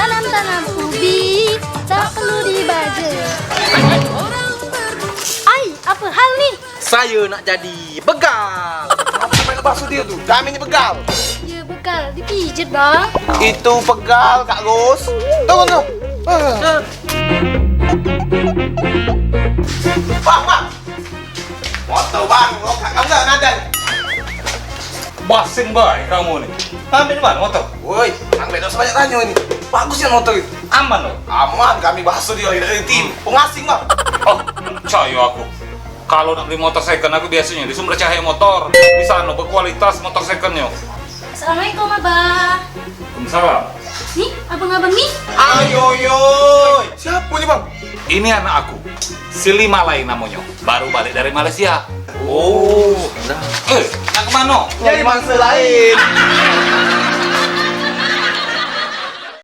Tanam-tanam ubi, tak perlu dibajak. Ai, apa hal nih? Saya nak jadi begal. Apa main bakso dia tuh? Kami ini begal. Ya bekal, dipijit bang. Itu begal, Kak Gus. Tunggu tuh. Bang. Motor bang, lokak kamu nggak ada. Basing baik kamu nih. Ambil mana motor? Woi, Kang Bedo sebanyak tanya ini. Bagus ya motor itu. Aman loh. Aman, kami bakso dia dari tim pengasing bang. Oh, percaya aku. Kalau nak beli motor second aku biasanya di Sumber Cahaya Motor. Di sana berkualitas motor secondnya. Assalamualaikum abang. Waalaikumsalam. Nih, abang-abang nih. Ayo, siapa nih bang? Ini anak aku. Si Limalai namanya. Baru balik dari Malaysia. Oh, Nak kemana? jadi mangsa lain.